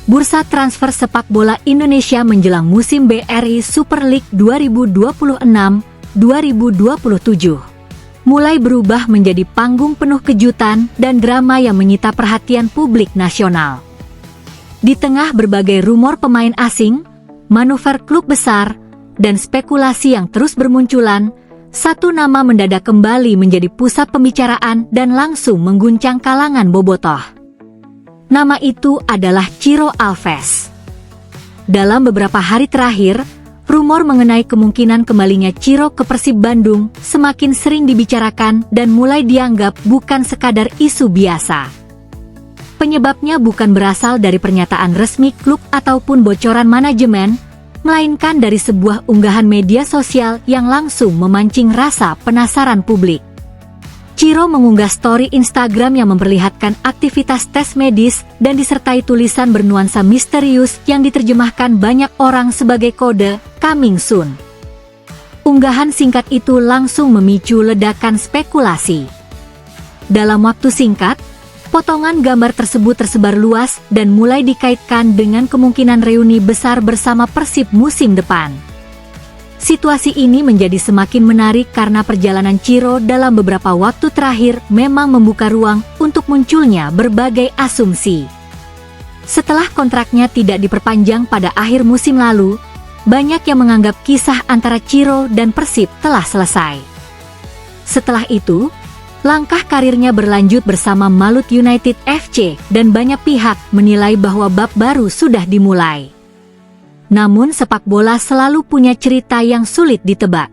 bursa transfer sepak bola Indonesia menjelang musim BRI Super League 2026-2027 mulai berubah menjadi panggung penuh kejutan dan drama yang menyita perhatian publik nasional. Di tengah berbagai rumor pemain asing, manuver klub besar, dan spekulasi yang terus bermunculan, satu nama mendadak kembali menjadi pusat pembicaraan dan langsung mengguncang kalangan bobotoh. Nama itu adalah Ciro Alves. Dalam beberapa hari terakhir, rumor mengenai kemungkinan kembalinya Ciro ke Persib Bandung semakin sering dibicarakan dan mulai dianggap bukan sekadar isu biasa. Penyebabnya bukan berasal dari pernyataan resmi klub ataupun bocoran manajemen, melainkan dari sebuah unggahan media sosial yang langsung memancing rasa penasaran publik. Ciro mengunggah story Instagram yang memperlihatkan aktivitas tes medis dan disertai tulisan bernuansa misterius yang diterjemahkan banyak orang sebagai kode "coming soon". Unggahan singkat itu langsung memicu ledakan spekulasi. Dalam waktu singkat, potongan gambar tersebut tersebar luas dan mulai dikaitkan dengan kemungkinan reuni besar bersama Persib musim depan. Situasi ini menjadi semakin menarik karena perjalanan Ciro dalam beberapa waktu terakhir memang membuka ruang untuk munculnya berbagai asumsi. Setelah kontraknya tidak diperpanjang pada akhir musim lalu, banyak yang menganggap kisah antara Ciro dan Persib telah selesai. Setelah itu, langkah karirnya berlanjut bersama Malut United FC dan banyak pihak menilai bahwa bab baru sudah dimulai. Namun sepak bola selalu punya cerita yang sulit ditebak.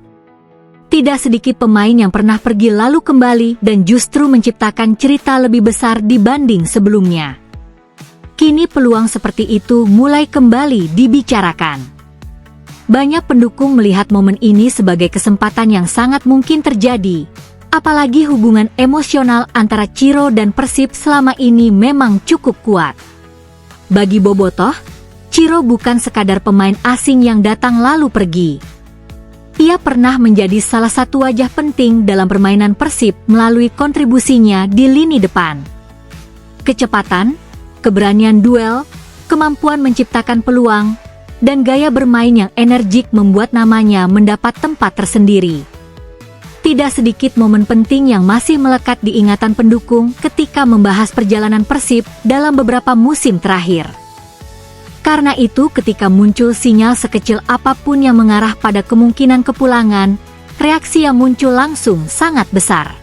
Tidak sedikit pemain yang pernah pergi lalu kembali dan justru menciptakan cerita lebih besar dibanding sebelumnya. Kini peluang seperti itu mulai kembali dibicarakan. Banyak pendukung melihat momen ini sebagai kesempatan yang sangat mungkin terjadi, apalagi hubungan emosional antara Ciro dan Persib selama ini memang cukup kuat. Bagi bobotoh, Ciro bukan sekadar pemain asing yang datang lalu pergi. Ia pernah menjadi salah satu wajah penting dalam permainan Persib melalui kontribusinya di lini depan. Kecepatan, keberanian duel, kemampuan menciptakan peluang, dan gaya bermain yang energik membuat namanya mendapat tempat tersendiri. Tidak sedikit momen penting yang masih melekat di ingatan pendukung ketika membahas perjalanan Persib dalam beberapa musim terakhir. Karena itu ketika muncul sinyal sekecil apapun yang mengarah pada kemungkinan kepulangan, reaksi yang muncul langsung sangat besar.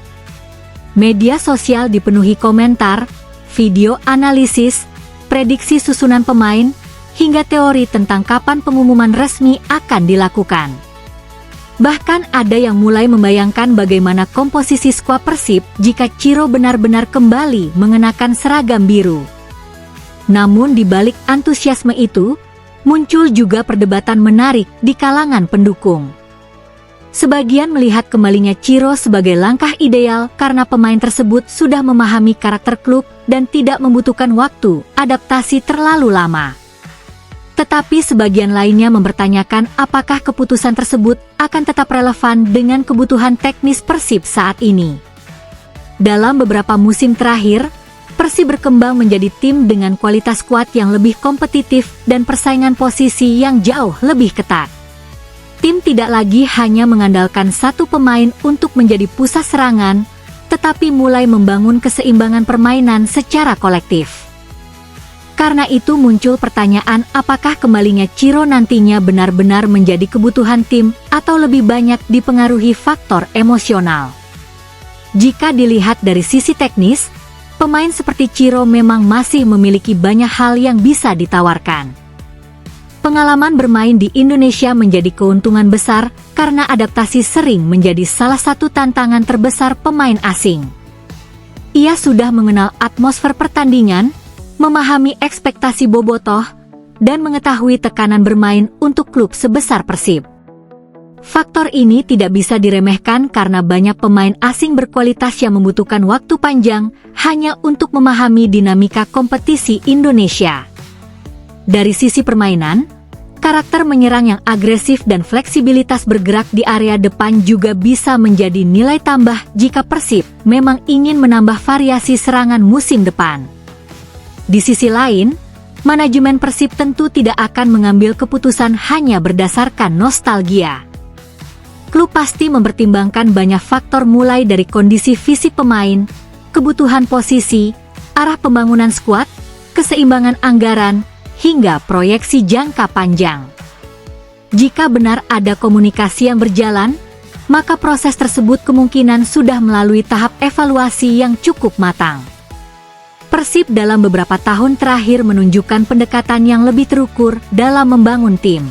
Media sosial dipenuhi komentar, video analisis, prediksi susunan pemain, hingga teori tentang kapan pengumuman resmi akan dilakukan. Bahkan ada yang mulai membayangkan bagaimana komposisi skuad Persib jika Ciro benar-benar kembali mengenakan seragam biru. Namun di balik antusiasme itu, muncul juga perdebatan menarik di kalangan pendukung. Sebagian melihat kembalinya Ciro sebagai langkah ideal karena pemain tersebut sudah memahami karakter klub dan tidak membutuhkan waktu adaptasi terlalu lama. Tetapi sebagian lainnya mempertanyakan apakah keputusan tersebut akan tetap relevan dengan kebutuhan teknis Persib saat ini. Dalam beberapa musim terakhir, Persib berkembang menjadi tim dengan kualitas skuad yang lebih kompetitif dan persaingan posisi yang jauh lebih ketat. Tim tidak lagi hanya mengandalkan satu pemain untuk menjadi pusat serangan, tetapi mulai membangun keseimbangan permainan secara kolektif. Karena itu muncul pertanyaan apakah kembalinya Ciro nantinya benar-benar menjadi kebutuhan tim atau lebih banyak dipengaruhi faktor emosional. Jika dilihat dari sisi teknis, pemain seperti Ciro memang masih memiliki banyak hal yang bisa ditawarkan. Pengalaman bermain di Indonesia menjadi keuntungan besar karena adaptasi sering menjadi salah satu tantangan terbesar pemain asing. Ia sudah mengenal atmosfer pertandingan, memahami ekspektasi bobotoh, dan mengetahui tekanan bermain untuk klub sebesar Persib. Faktor ini tidak bisa diremehkan karena banyak pemain asing berkualitas yang membutuhkan waktu panjang hanya untuk memahami dinamika kompetisi Indonesia. Dari sisi permainan, karakter menyerang yang agresif dan fleksibilitas bergerak di area depan juga bisa menjadi nilai tambah jika Persib memang ingin menambah variasi serangan musim depan. Di sisi lain, manajemen Persib tentu tidak akan mengambil keputusan hanya berdasarkan nostalgia. Klub pasti mempertimbangkan banyak faktor mulai dari kondisi fisik pemain, kebutuhan posisi, arah pembangunan skuad, keseimbangan anggaran, hingga proyeksi jangka panjang. Jika benar ada komunikasi yang berjalan, maka proses tersebut kemungkinan sudah melalui tahap evaluasi yang cukup matang. Persib dalam beberapa tahun terakhir menunjukkan pendekatan yang lebih terukur dalam membangun tim.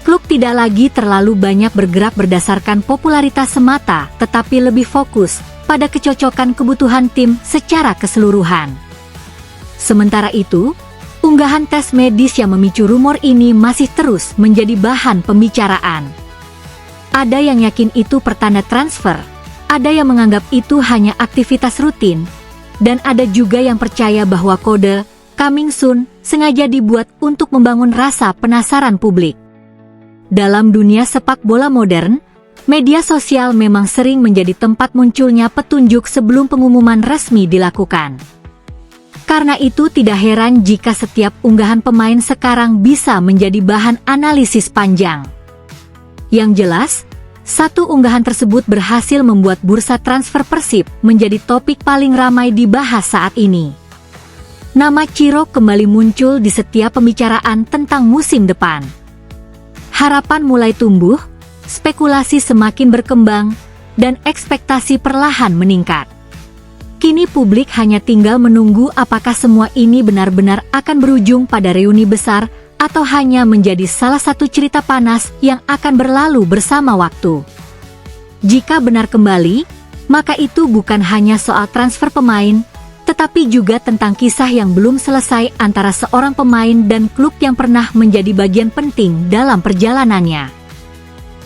Klub tidak lagi terlalu banyak bergerak berdasarkan popularitas semata, tetapi lebih fokus pada kecocokan kebutuhan tim secara keseluruhan. Sementara itu, unggahan tes medis yang memicu rumor ini masih terus menjadi bahan pembicaraan. Ada yang yakin itu pertanda transfer, ada yang menganggap itu hanya aktivitas rutin, dan ada juga yang percaya bahwa kode "coming soon" sengaja dibuat untuk membangun rasa penasaran publik. Dalam dunia sepak bola modern, media sosial memang sering menjadi tempat munculnya petunjuk sebelum pengumuman resmi dilakukan. Karena itu tidak heran jika setiap unggahan pemain sekarang bisa menjadi bahan analisis panjang. Yang jelas, satu unggahan tersebut berhasil membuat bursa transfer Persib menjadi topik paling ramai dibahas saat ini. Nama Ciro kembali muncul di setiap pembicaraan tentang musim depan. Harapan mulai tumbuh, spekulasi semakin berkembang, dan ekspektasi perlahan meningkat. Kini publik hanya tinggal menunggu apakah semua ini benar-benar akan berujung pada reuni besar atau hanya menjadi salah satu cerita panas yang akan berlalu bersama waktu. Jika benar kembali, maka itu bukan hanya soal transfer pemain, tetapi juga tentang kisah yang belum selesai antara seorang pemain dan klub yang pernah menjadi bagian penting dalam perjalanannya.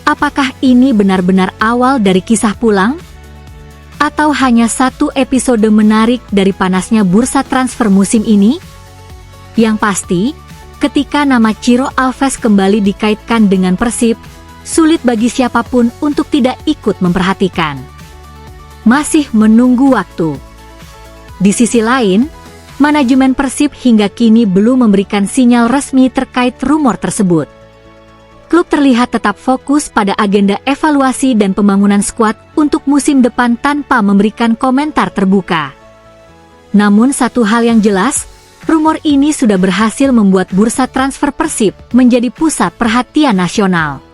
Apakah ini benar-benar awal dari kisah pulang? Atau hanya satu episode menarik dari panasnya bursa transfer musim ini? Yang pasti, ketika nama Ciro Alves kembali dikaitkan dengan Persib, sulit bagi siapapun untuk tidak ikut memperhatikan. Masih menunggu waktu. Di sisi lain, manajemen Persib hingga kini belum memberikan sinyal resmi terkait rumor tersebut. Klub terlihat tetap fokus pada agenda evaluasi dan pembangunan skuad untuk musim depan tanpa memberikan komentar terbuka. Namun satu hal yang jelas, rumor ini sudah berhasil membuat bursa transfer Persib menjadi pusat perhatian nasional.